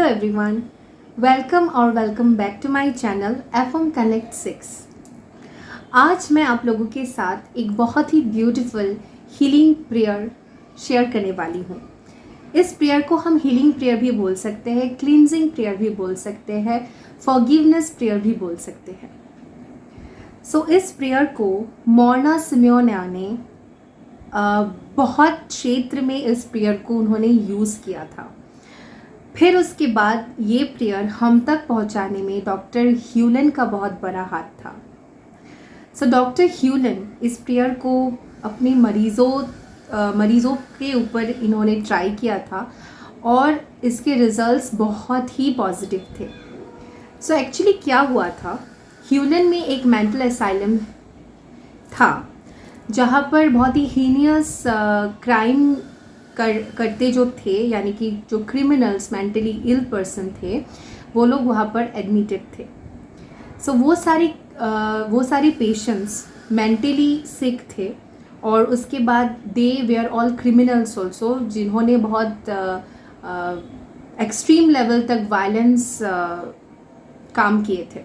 Hello everyone, welcome back to my channel FM Connect 6। आज मैं आप लोगों के साथ एक बहुत ही ब्यूटीफुल हीलिंग प्रेयर शेयर करने वाली हूँ। इस प्रेयर को हम हीलिंग प्रेयर भी बोल सकते हैं, क्लींजिंग प्रेयर भी बोल सकते हैं, फॉरगिवनेस प्रेयर भी बोल सकते हैं। इस प्रेयर को मोर्ना सिमोनिया ने बहुत क्षेत्र में इस प्रेयर को उन्होंने यूज़ किया था। फिर उसके बाद ये प्रेयर हम तक पहुंचाने में डॉक्टर ह्यूलन का बहुत बड़ा हाथ था। डॉक्टर ह्यूलन इस प्रेयर को अपने मरीज़ों के ऊपर इन्होंने ट्राई किया था और इसके रिजल्ट्स बहुत ही पॉजिटिव थे। एक्चुअली क्या हुआ था, ह्यूलन में एक मेंटल असाइलम था जहाँ पर बहुत ही हीनियस क्राइम करते जो थे, यानी कि जो क्रिमिनल्स, मेंटली इल पर्सन थे, वो लोग वहाँ पर एडमिटेड थे। वो सारे पेशेंट्स मेंटली सिक थे और उसके बाद दे वेयर ऑल क्रिमिनल्स ऑल्सो, जिन्होंने बहुत एक्सट्रीम लेवल तक वायलेंस काम किए थे।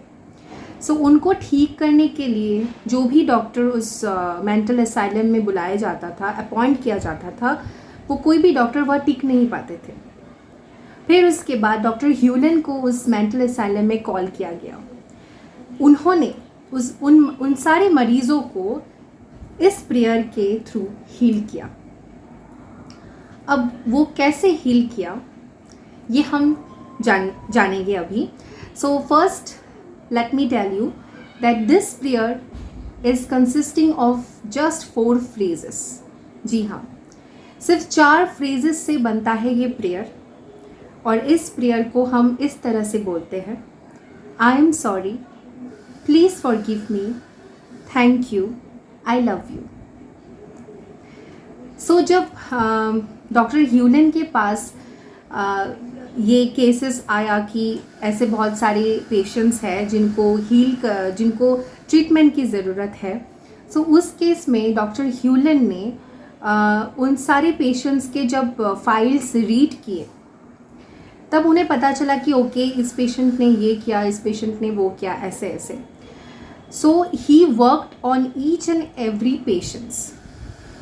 उनको ठीक करने के लिए जो भी डॉक्टर उस मेंटल असाइलम में बुलाया जाता था, अपॉइंट किया जाता था, वो कोई भी डॉक्टर वह टिक नहीं पाते थे। फिर उसके बाद डॉक्टर ह्यूलन को उस मेंटल असाइलम में कॉल किया गया। उन्होंने उन सारे मरीज़ों को इस प्रेयर के थ्रू हील किया। अब वो कैसे हील किया ये हम जानेंगे अभी। First let me tell you that this prayer is consisting of just 4 phrases। जी हाँ, सिर्फ 4 phrases से बनता है ये प्रेयर। और इस प्रेयर को हम इस तरह से बोलते हैं: I am sorry, please forgive me, thank you, I love you। जब डॉक्टर ह्यूलन के पास ये केसेस आया कि ऐसे बहुत सारे पेशेंट्स हैं जिनको ट्रीटमेंट की ज़रूरत है, उस केस में डॉक्टर ह्यूलन ने उन सारे पेशेंट्स के जब फाइल्स रीड किए, तब उन्हें पता चला कि ओके, इस पेशेंट ने ये किया, इस पेशेंट ने वो किया, ऐसे ऐसे। He worked on each and every patients,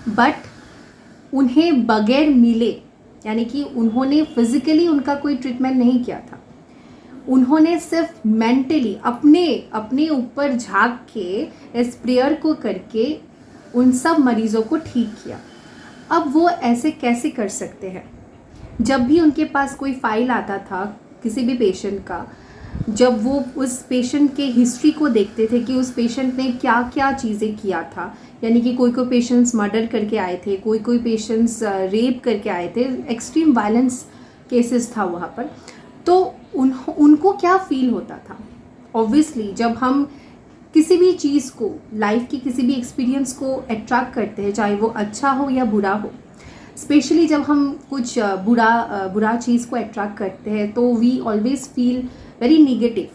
but उन्हें बगैर मिले, यानी कि उन्होंने फिज़िकली उनका कोई ट्रीटमेंट नहीं किया था, उन्होंने सिर्फ मेंटली अपने ऊपर झांक के इस प्रेयर को करके उन सब मरीज़ों को ठीक किया। अब वो ऐसे कैसे कर सकते हैं? जब भी उनके पास कोई फाइल आता था किसी भी पेशेंट का, जब वो उस पेशेंट के हिस्ट्री को देखते थे कि उस पेशेंट ने क्या क्या चीज़ें किया था, यानी कि कोई पेशेंट्स मर्डर करके आए थे, कोई पेशेंट्स रेप करके आए थे, एक्सट्रीम वायलेंस केसेस था वहाँ पर, तो उनको क्या फील होता था? ऑब्वियसली जब हम किसी भी चीज़ को, लाइफ की किसी भी एक्सपीरियंस को अट्रैक्ट करते हैं, चाहे वो अच्छा हो या बुरा हो, स्पेशली जब हम कुछ बुरा चीज़ को अट्रैक्ट करते हैं, तो we always feel very negative.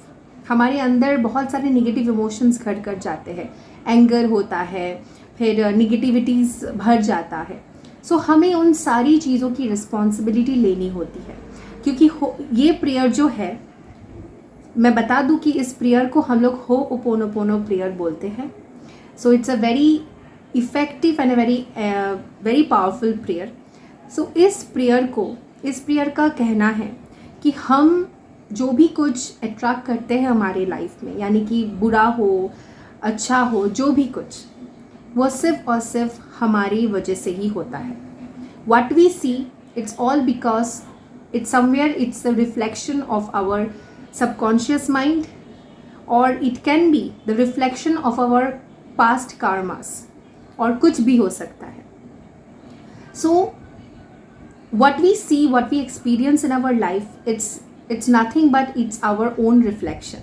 हमारे अंदर बहुत सारे निगेटिव इमोशंस घर कर जाते हैं, एंगर होता है, फिर निगेटिविटीज़ भर जाता है। हमें उन सारी चीज़ों की रिस्पॉन्सिबिलिटी लेनी होती है, क्योंकि ये प्रेयर जो है, मैं बता दूं कि इस प्रेयर को हम लोग होओपोनोपोनो प्रेयर बोलते हैं। It's a very effective and very powerful prayer. इस प्रेयर का कहना है कि हम जो भी कुछ अट्रैक्ट करते हैं हमारे लाइफ में, यानी कि बुरा हो, अच्छा हो, जो भी कुछ, वो सिर्फ और सिर्फ हमारी वजह से ही होता है। What we see, it's all because it's a reflection of our subconscious mind, or it can be the reflection of our past karmas, और कुछ भी हो सकता है। What we see, what we experience in our life, it's nothing but it's our own reflection।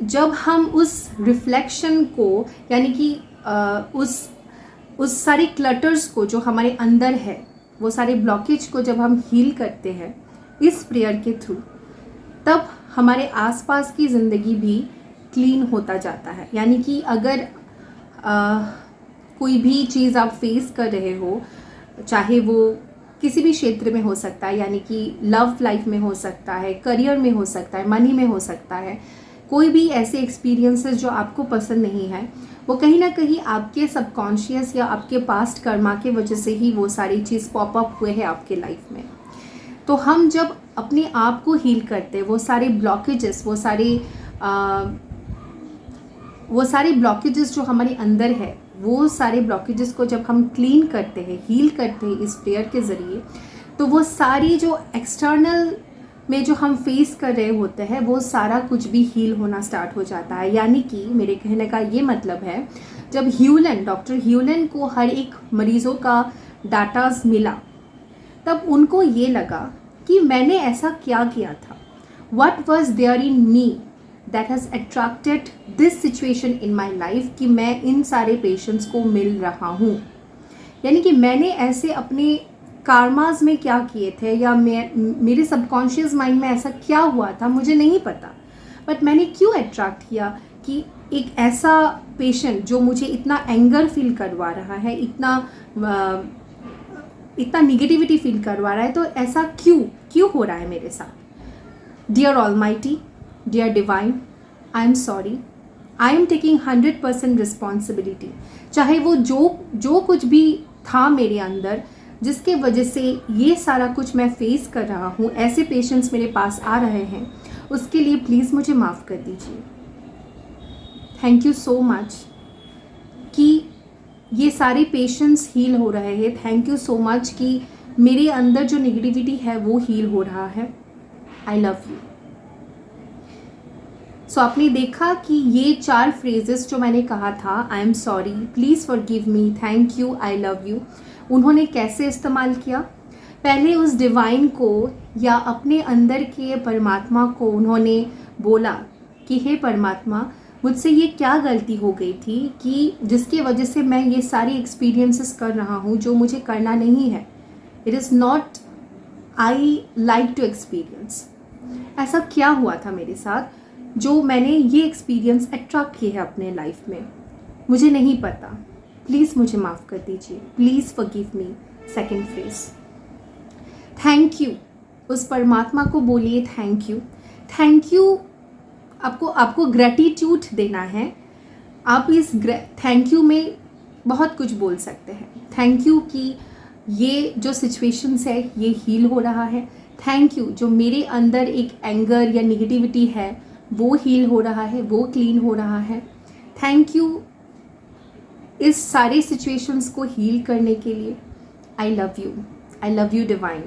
जब हम उस reflection को, यानी कि उस सारे क्लटर्स को जो हमारे अंदर है, वो सारे ब्लॉकेज को जब हम हील करते हैं इस प्रेयर के थ्रू, तब हमारे आसपास की ज़िंदगी भी क्लीन होता जाता है। यानी कि अगर कोई भी चीज़ आप फेस कर रहे हो, चाहे वो किसी भी क्षेत्र में हो सकता है, यानी कि लव लाइफ में हो सकता है, करियर में हो सकता है, मनी में हो सकता है। कोई भी ऐसे एक्सपीरियंसेस जो आपको पसंद नहीं है, वो कहीं ना कहीं आपके सबकॉन्शियस या आपके पास्ट कर्मा के वजह से ही वो सारी चीज़ पॉप अप हुए हैं आपके लाइफ में। तो हम जब अपने आप को हील करते हैं, वो सारे ब्लॉकेजेस, वो सारे ब्लॉकेजेस जो हमारे अंदर है, वो सारे ब्लॉकेजेस को जब हम क्लीन करते हैं, हील करते हैं इस प्रेयर के ज़रिए, तो वो सारी जो एक्सटर्नल में जो हम फेस कर रहे होते हैं, वो सारा कुछ भी हील होना स्टार्ट हो जाता है। यानी कि मेरे कहने का ये मतलब है, जब डॉक्टर ह्यूलन को हर एक मरीज़ों का डाटाज मिला, तब उनको ये लगा कि मैंने ऐसा क्या किया था, what was there in me that has attracted this situation in my life, कि मैं इन सारे पेशेंट्स को मिल रहा हूँ। यानी कि मैंने ऐसे अपने कार्माज में क्या किए थे, या मेरे सबकॉन्शियस माइंड में ऐसा क्या हुआ था, मुझे नहीं पता, बट मैंने क्यों अट्रैक्ट किया कि एक ऐसा पेशेंट जो मुझे इतना एंगर फील करवा रहा है, इतना निगेटिविटी फील करवा रहा है, तो ऐसा क्यों हो रहा है मेरे साथ। Dear almighty, dear divine, I am sorry, I am taking 100% responsibility. चाहे वो जो कुछ भी था मेरे अंदर, जिसके वजह से ये सारा कुछ मैं फेस कर रहा हूँ, ऐसे पेशेंट्स मेरे पास आ रहे हैं, उसके लिए प्लीज़ मुझे माफ़ कर दीजिए। थैंक यू सो मच कि ये सारे पेशेंट्स हील हो रहे हैं। थैंक यू सो मच कि मेरे अंदर जो नेगेटिविटी है वो हील हो रहा है। आई लव यू। सो आपने देखा कि ये 4 फ्रेजेस जो मैंने कहा था, आई am sorry, please forgive me, thank you, I love you, उन्होंने कैसे इस्तेमाल किया। पहले उस डिवाइन को या अपने अंदर के परमात्मा को उन्होंने बोला कि हे परमात्मा, मुझसे ये क्या गलती हो गई थी कि जिसकी वजह से मैं ये सारी एक्सपीरियंसेस कर रहा हूँ जो मुझे करना नहीं है। It is not I like to experience. ऐसा क्या हुआ था मेरे साथ जो मैंने ये एक्सपीरियंस अट्रैक्ट किए है अपने लाइफ में, मुझे नहीं पता। प्लीज़ मुझे माफ़ कर दीजिए, please forgive me. Second phrase, thank you. उस परमात्मा को बोलिए थैंक यू। थैंक यू आपको ग्रेटिट्यूड देना है। आप इस थैंक यू में बहुत कुछ बोल सकते हैं। थैंक यू कि ये जो सिचुएशंस है ये हील हो रहा है। थैंक यू जो मेरे अंदर एक एंगर या निगेटिविटी है वो हील हो रहा है, वो क्लीन हो रहा है। थैंक यू इस सारे सिचुएशंस को हील करने के लिए। आई लव यू डिवाइन।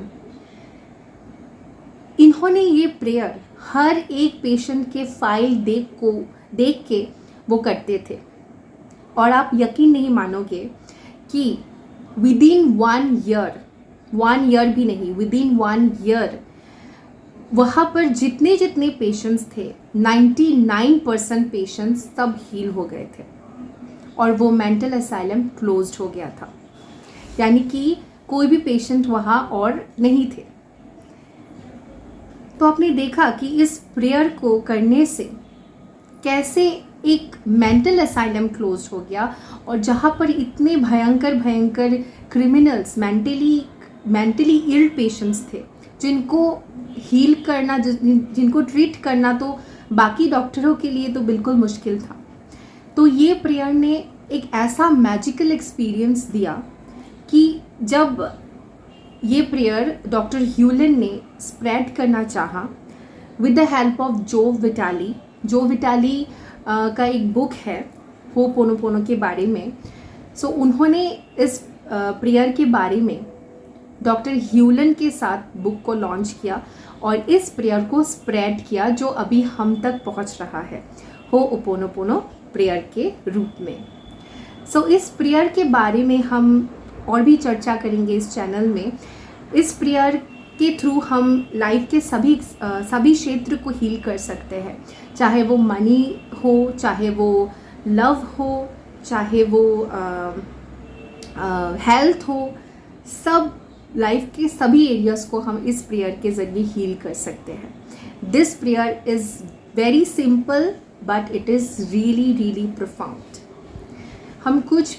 इन्होंने ये प्रेयर हर एक पेशेंट के फाइल देख के वो करते थे, और आप यकीन नहीं मानोगे कि विदिन 1 ईयर भी नहीं, विदिन 1 ईयर वहाँ पर जितने पेशेंट्स थे 99% पेशेंट्स सब हील हो गए थे, और वो मेंटल असाइलम क्लोज्ड हो गया था। यानी कि कोई भी पेशेंट वहाँ और नहीं थे। तो आपने देखा कि इस प्रेयर को करने से कैसे एक मेंटल असाइलम क्लोज हो गया, और जहाँ पर इतने भयंकर क्रिमिनल्स, मेंटली इल पेशेंट्स थे, जिनको हील करना, जिनको ट्रीट करना तो बाकी डॉक्टरों के लिए तो बिल्कुल मुश्किल था। तो ये प्रेयर ने एक ऐसा मैजिकल एक्सपीरियंस दिया कि जब ये प्रेयर डॉक्टर ह्यूलन ने स्प्रेड करना चाहा विद द हेल्प ऑफ जो विटाली का एक बुक है होपोनोपोनो के बारे में। सो उन्होंने इस प्रेयर के बारे में डॉक्टर ह्यूलन के साथ बुक को लॉन्च किया और इस प्रेयर को स्प्रेड किया, जो अभी हम तक पहुंच रहा है होपोनोपोनो प्रेयर के रूप में। सो इस प्रेयर के बारे में हम और भी चर्चा करेंगे इस चैनल में। इस प्रेयर के थ्रू हम लाइफ के सभी क्षेत्र को हील कर सकते हैं, चाहे वो मनी हो, चाहे वो लव हो, चाहे वो हेल्थ हो, सब लाइफ के सभी एरियाज को हम इस प्रेयर के ज़रिए हील कर सकते हैं। This prayer is very simple but it is really profound. हम कुछ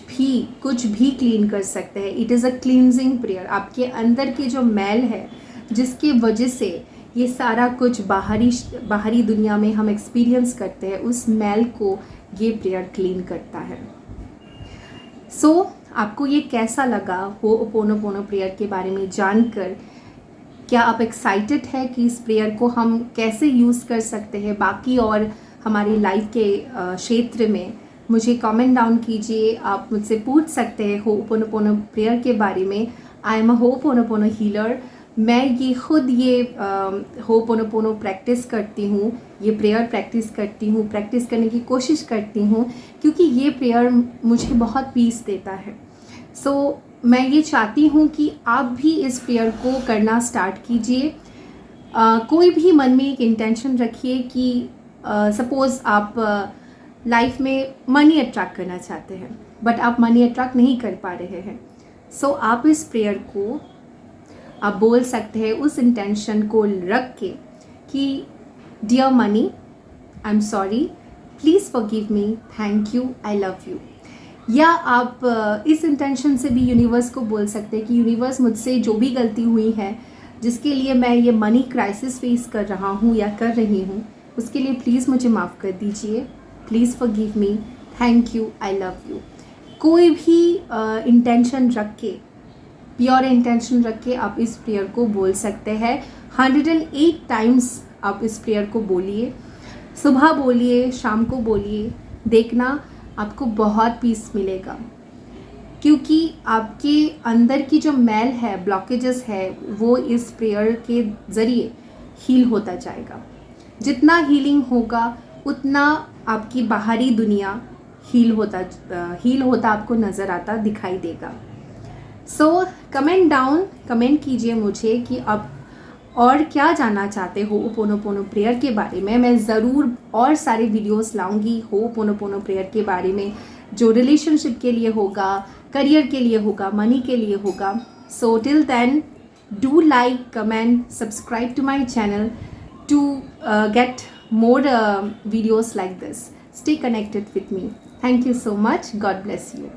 भी क्लीन कर सकते हैं। It is a cleansing prayer. आपके अंदर के जो मैल है जिसके वजह से ये सारा कुछ बाहरी दुनिया में हम एक्सपीरियंस करते हैं, उस मैल को ये प्रेयर क्लीन करता है। सो आपको ये कैसा लगा होओपोनोपोनो प्रेयर के बारे में जानकर? क्या आप एक्साइटेड है कि इस प्रेयर को हम कैसे यूज़ कर सकते हैं बाकी और हमारी लाइफ के क्षेत्र में? मुझे कमेंट डाउन कीजिए। आप मुझसे पूछ सकते हैं होओपोनोपोनो प्रेयर के बारे में। I am a ho'oponopono healer. मैं खुद ये होओपोनोपोनो प्रैक्टिस करती हूँ, ये प्रेयर प्रैक्टिस करती हूँ, प्रैक्टिस करने की कोशिश करती हूँ, क्योंकि ये प्रेयर मुझे बहुत पीस देता है। सो मैं ये चाहती हूँ कि आप भी इस प्रेयर को करना स्टार्ट कीजिए। कोई भी मन में एक इंटेंशन रखिए कि सपोज़ आप लाइफ में मनी अट्रैक्ट करना चाहते हैं, बट आप मनी अट्रैक्ट नहीं कर पा रहे हैं। सो आप इस प्रेयर को आप बोल सकते हैं उस इंटेंशन को रख के कि dear money, I am sorry, please forgive me, thank you, I love you. या आप इस इंटेंशन से भी यूनिवर्स को बोल सकते हैं कि यूनिवर्स, मुझसे जो भी गलती हुई है, जिसके लिए मैं ये मनी क्राइसिस फेस कर रहा हूँ या कर रही हूँ, उसके लिए प्लीज़ मुझे माफ़ कर दीजिए, please forgive me, thank you, I love you. कोई भी इंटेंशन रख के, प्योर इंटेंशन रख के आप इस प्रेयर को बोल सकते हैं। 108 टाइम्स आप इस प्रेयर को बोलिए। सुबह बोलिए, शाम को बोलिए, देखना आपको बहुत पीस मिलेगा, क्योंकि आपके अंदर की जो मैल है, ब्लॉकेजेस है, वो इस प्रेयर के ज़रिए हील होता जाएगा। जितना हीलिंग होगा उतना आपकी बाहरी दुनिया हील होता आपको नज़र आता दिखाई देगा। सो कमेंट कीजिए मुझे कि आप और क्या जानना चाहते हो होओपोनोपोनो प्रेयर के बारे में। मैं ज़रूर और सारे वीडियोस लाऊंगी होओपोनोपोनो प्रेयर के बारे में, जो रिलेशनशिप के लिए होगा, करियर के लिए होगा, मनी के लिए होगा। So till then, do like, comment, subscribe to my channel to get more videos like this. Stay connected with me. Thank you so much. God bless you.